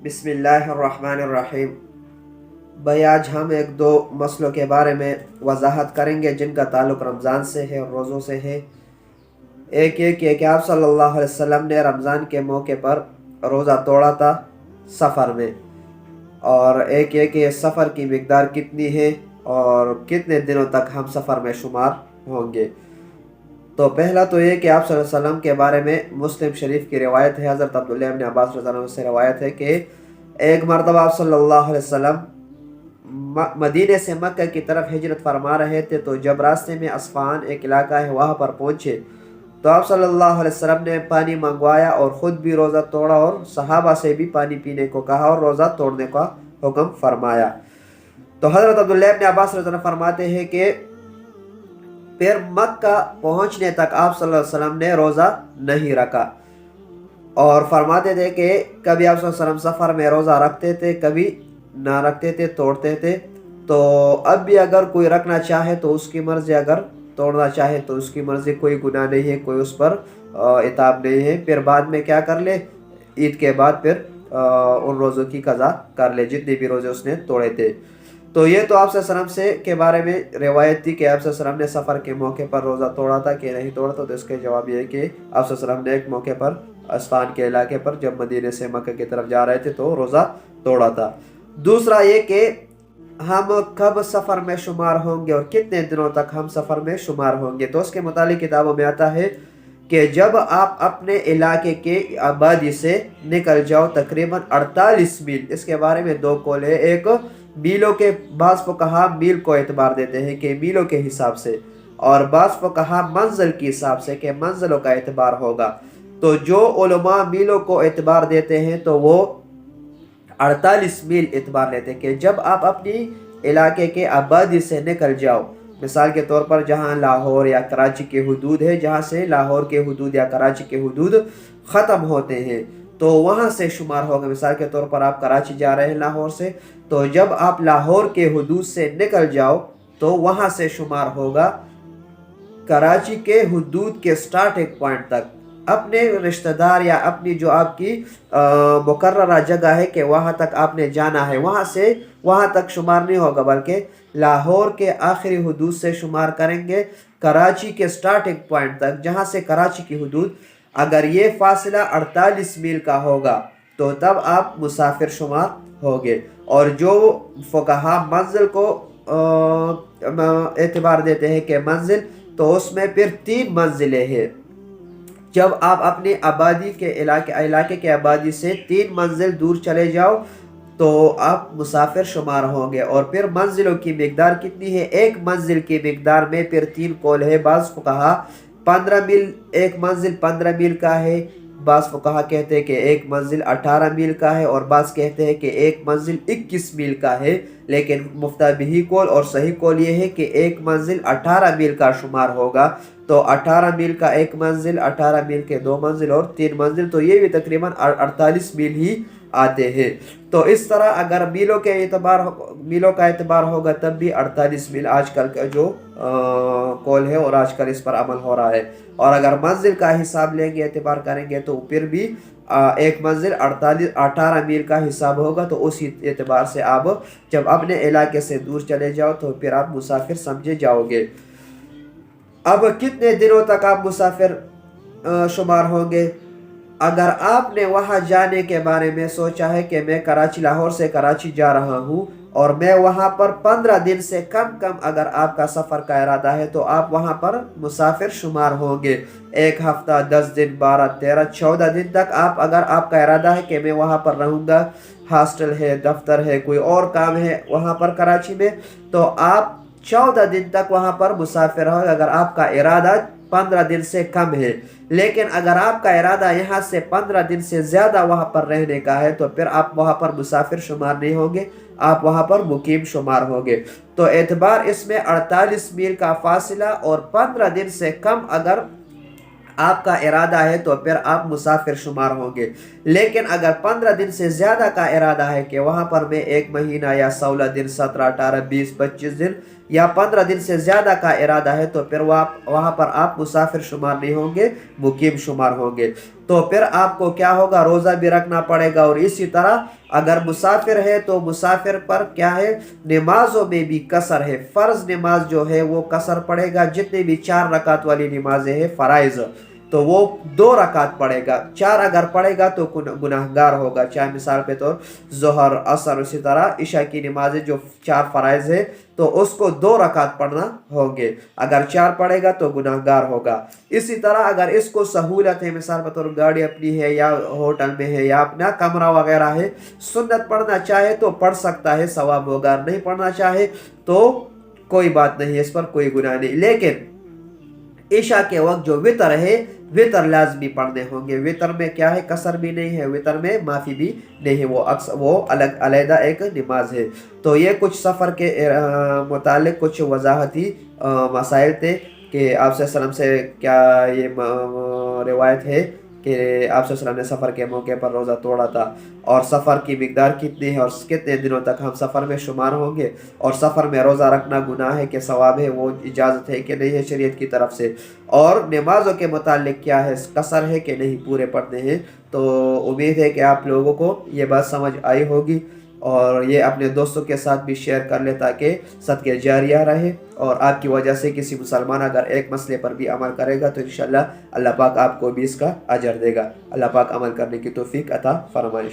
بسم اللہ الرحمن الرحیم۔ بھائی آج ہم ایک دو مسئلوں کے بارے میں وضاحت کریں گے جن کا تعلق رمضان سے ہے اور روزوں سے ہے۔ ایک یہ کہ آپ صلی اللہ علیہ وسلم نے رمضان کے موقع پر روزہ توڑا تھا سفر میں، اور ایک یہ کہ سفر کی مقدار کتنی ہے اور کتنے دنوں تک ہم سفر میں شمار ہوں گے۔ تو پہلا تو یہ کہ آپ صلی اللہ علیہ وسلم کے بارے میں مسلم شریف کی روایت ہے، حضرت عبداللہ ابن عباس رضی اللہ عنہ سے روایت ہے کہ ایک مرتبہ آپ صلی اللہ علیہ وسلم مدینے سے مکہ کی طرف ہجرت فرما رہے تھے، تو جب راستے میں اصفہان ایک علاقہ ہے وہاں پر پہنچے تو آپ صلی اللہ علیہ وسلم نے پانی منگوایا اور خود بھی روزہ توڑا اور صحابہ سے بھی پانی پینے کو کہا اور روزہ توڑنے کا حکم فرمایا۔ تو حضرت عبداللہ ابن عباس رضی اللہ عنہ فرماتے ہیں کہ پھر مکہ پہنچنے تک آپ صلی اللہ علیہ وسلم نے روزہ نہیں رکھا، اور فرماتے تھے کہ کبھی آپ صلی اللہ علیہ وسلم سفر میں روزہ رکھتے تھے، کبھی نہ رکھتے تھے، توڑتے تھے۔ تو اب بھی اگر کوئی رکھنا چاہے تو اس کی مرضی، اگر توڑنا چاہے تو اس کی مرضی، کوئی گناہ نہیں ہے، کوئی اس پر عتاب نہیں ہے۔ پھر بعد میں کیا کر لے، عید کے بعد پھر ان روزوں کی قضا کر لے جتنے بھی روزے اس نے توڑے تھے۔ تو یہ تو آپ صلی اللہ علیہ وسلم سے کے بارے میں روایت تھی کہ آپ صلی اللہ علیہ وسلم نے سفر کے موقع پر روزہ توڑا تھا کہ نہیں توڑا تھا۔ تو اس کے جواب یہ ہے کہ آپ صلی اللہ علیہ وسلم نے ایک موقع پر اصفہان کے علاقے پر جب مدینے سے مکہ کی طرف جا رہے تھے تو روزہ توڑا تھا۔ دوسرا یہ کہ ہم کب سفر میں شمار ہوں گے اور کتنے دنوں تک ہم سفر میں شمار ہوں گے، تو اس کے متعلق کتابوں میں آتا ہے کہ جب آپ اپنے علاقے کے آبادی سے نکل جاؤ تقریباً 48 میل، اس کے بارے میں دو قول ہے۔ ایک میلوں کے، بعض فقہا میل کو اعتبار دیتے ہیں کہ میلوں کے حساب سے، اور بعض فقہا منزل کے حساب سے کہ منزلوں کا اعتبار ہوگا۔ تو جو علماء میلوں کو اعتبار دیتے ہیں تو وہ 48 میل اعتبار لیتے ہیں کہ جب آپ اپنی علاقے کے آبادی سے نکل جاؤ، مثال کے طور پر جہاں لاہور یا کراچی کے حدود ہے، جہاں سے لاہور کے حدود یا کراچی کے حدود ختم ہوتے ہیں تو وہاں سے شمار ہوگا۔ مثال کے طور پر آپ کراچی جا رہے ہیں لاہور سے، تو جب آپ لاہور کے حدود سے نکل جاؤ تو وہاں سے شمار ہوگا کراچی کے حدود کے سٹارٹنگ پوائنٹ تک۔ اپنے رشتہ دار یا اپنی جو آپ کی مقررہ جگہ ہے کہ وہاں تک آپ نے جانا ہے، وہاں سے وہاں تک شمار نہیں ہوگا، بلکہ لاہور کے آخری حدود سے شمار کریں گے کراچی کے سٹارٹنگ پوائنٹ تک، جہاں سے کراچی کی حدود، اگر یہ فاصلہ 48 میل کا ہوگا تو تب آپ مسافر شمار ہوگے۔ اور جو فقہا منزل کو اعتبار دیتے ہیں کہ منزل، تو اس میں پھر 3 منزلیں ہیں۔ جب آپ اپنی آبادی کے علاقے کے آبادی سے 3 منزل دور چلے جاؤ تو آپ مسافر شمار ہوں گے۔ اور پھر منزلوں کی مقدار کتنی ہے، ایک منزل کی مقدار میں پھر 3 قول ہے۔ بعض فقہا 15 میل، ایک منزل 15 میل کا ہے، بعض فقہا کہتے ہیں کہ ایک منزل 18 میل کا ہے، اور بعض کہتے ہیں کہ ایک منزل 21 میل کا ہے۔ لیکن مفتابہی قول اور صحیح قول یہ ہے کہ ایک منزل 18 میل کا شمار ہوگا۔ تو 18 میل کا ایک منزل، 18 میل کے 2 منزل اور 3 منزل، تو یہ بھی تقریباً 48 میل ہی آتے ہیں۔ تو اس طرح اگر میلوں کا اعتبار ہوگا تب بھی 48 میل آج کل کا جو قول ہے اور آج کل اس پر عمل ہو رہا ہے۔ اور اگر منزل کا حساب لیں گے، اعتبار کریں گے، تو پھر بھی ایک منزل 18 میل کا حساب ہوگا۔ تو اسی اعتبار سے آپ جب اپنے علاقے سے دور چلے جاؤ تو پھر آپ مسافر سمجھے جاؤ گے۔ اب کتنے دنوں تک آپ مسافر شمار ہوں گے؟ اگر آپ نے وہاں جانے کے بارے میں سوچا ہے کہ میں لاہور سے کراچی جا رہا ہوں اور میں وہاں پر 15 دن سے کم اگر آپ کا سفر کا ارادہ ہے تو آپ وہاں پر مسافر شمار ہوں گے۔ 1 ہفتہ، 10 دن، 12، 13، 14 دن تک اگر آپ کا ارادہ ہے کہ میں وہاں پر رہوں گا، ہاسٹل ہے، دفتر ہے، کوئی اور کام ہے وہاں پر کراچی میں، تو آپ 14 دن تک وہاں پر مسافر ہو اگر آپ کا ارادہ 15 دن سے کم ہے۔ لیکن اگر آپ کا ارادہ یہاں سے 15 دن سے زیادہ وہاں پر رہنے کا ہے تو پھر آپ وہاں پر مسافر شمار نہیں ہوں گے، آپ وہاں پر مقیم شمار ہوں گے۔ تو اعتبار اس میں 48 میل کا فاصلہ اور 15 دن سے کم اگر آپ کا ارادہ ہے تو پھر آپ مسافر شمار ہوں گے۔ لیکن اگر 15 دن سے زیادہ کا ارادہ ہے کہ وہاں پر میں 1 مہینہ یا 16 دن، 17، 18، 20، 25 دن یا 15 دن سے زیادہ کا ارادہ ہے تو پھر وہاں پر آپ مسافر شمار نہیں ہوں گے، مقیم شمار ہوں گے۔ تو پھر آپ کو کیا ہوگا، روزہ بھی رکھنا پڑے گا۔ اور اسی طرح اگر مسافر ہے تو مسافر پر کیا ہے، نمازوں میں بھی قصر ہے، فرض نماز جو ہے وہ قصر پڑے گا، جتنے بھی 4 رکعت والی نمازیں ہیں فرائض تو وہ 2 رکعت پڑے گا، 4 اگر پڑے گا تو گناہگار ہوگا، چاہے مثال پہ طور ظہر، عصر، اسی طرح عشاء کی نمازیں جو 4 فرائض ہے تو اس کو 2 رکعت پڑھنا ہوں گے، اگر 4 پڑھے گا تو گناہگار ہوگا۔ اسی طرح اگر اس کو سہولت ہے، مثال پہ طور گاڑی اپنی ہے یا ہوٹل میں ہے یا اپنا کمرہ وغیرہ ہے، سنت پڑھنا چاہے تو پڑھ سکتا ہے، ثواب ہوگا، نہیں پڑھنا چاہے تو کوئی بات نہیں، اس پر کوئی گناہ نہیں۔ لیکن عشاء کے وقت جو وطر ہے، وطر لازمی پڑھنے ہوں گے، وطر میں کیا ہے، قصر بھی نہیں ہے، وطر میں معافی بھی نہیں ہے، وہ الگ علیحدہ ایک نماز ہے۔ تو یہ کچھ سفر کے متعلق کچھ وضاحتی مسائل تھے کہ آپ صلی اللہ علیہ وسلم سے کیا یہ روایت ہے کہ آپ صلی اللہ علیہ وسلم نے سفر کے موقع پر روزہ توڑا تھا، اور سفر کی مقدار کتنی ہے اور کتنے دنوں تک ہم سفر میں شمار ہوں گے، اور سفر میں روزہ رکھنا گناہ ہے کہ ثواب ہے، وہ اجازت ہے کہ نہیں ہے شریعت کی طرف سے، اور نمازوں کے متعلق کیا ہے، قصر ہے کہ نہیں پورے پڑھنے ہیں۔ تو امید ہے کہ آپ لوگوں کو یہ بات سمجھ آئی ہوگی، اور یہ اپنے دوستوں کے ساتھ بھی شیئر کر لے تاکہ صدقہ جاریہ رہے، اور آپ کی وجہ سے کسی مسلمان اگر ایک مسئلے پر بھی عمل کرے گا تو انشاءاللہ اللہ پاک آپ کو بھی اس کا اجر دے گا۔ اللہ پاک عمل کرنے کی توفیق عطا فرمائے۔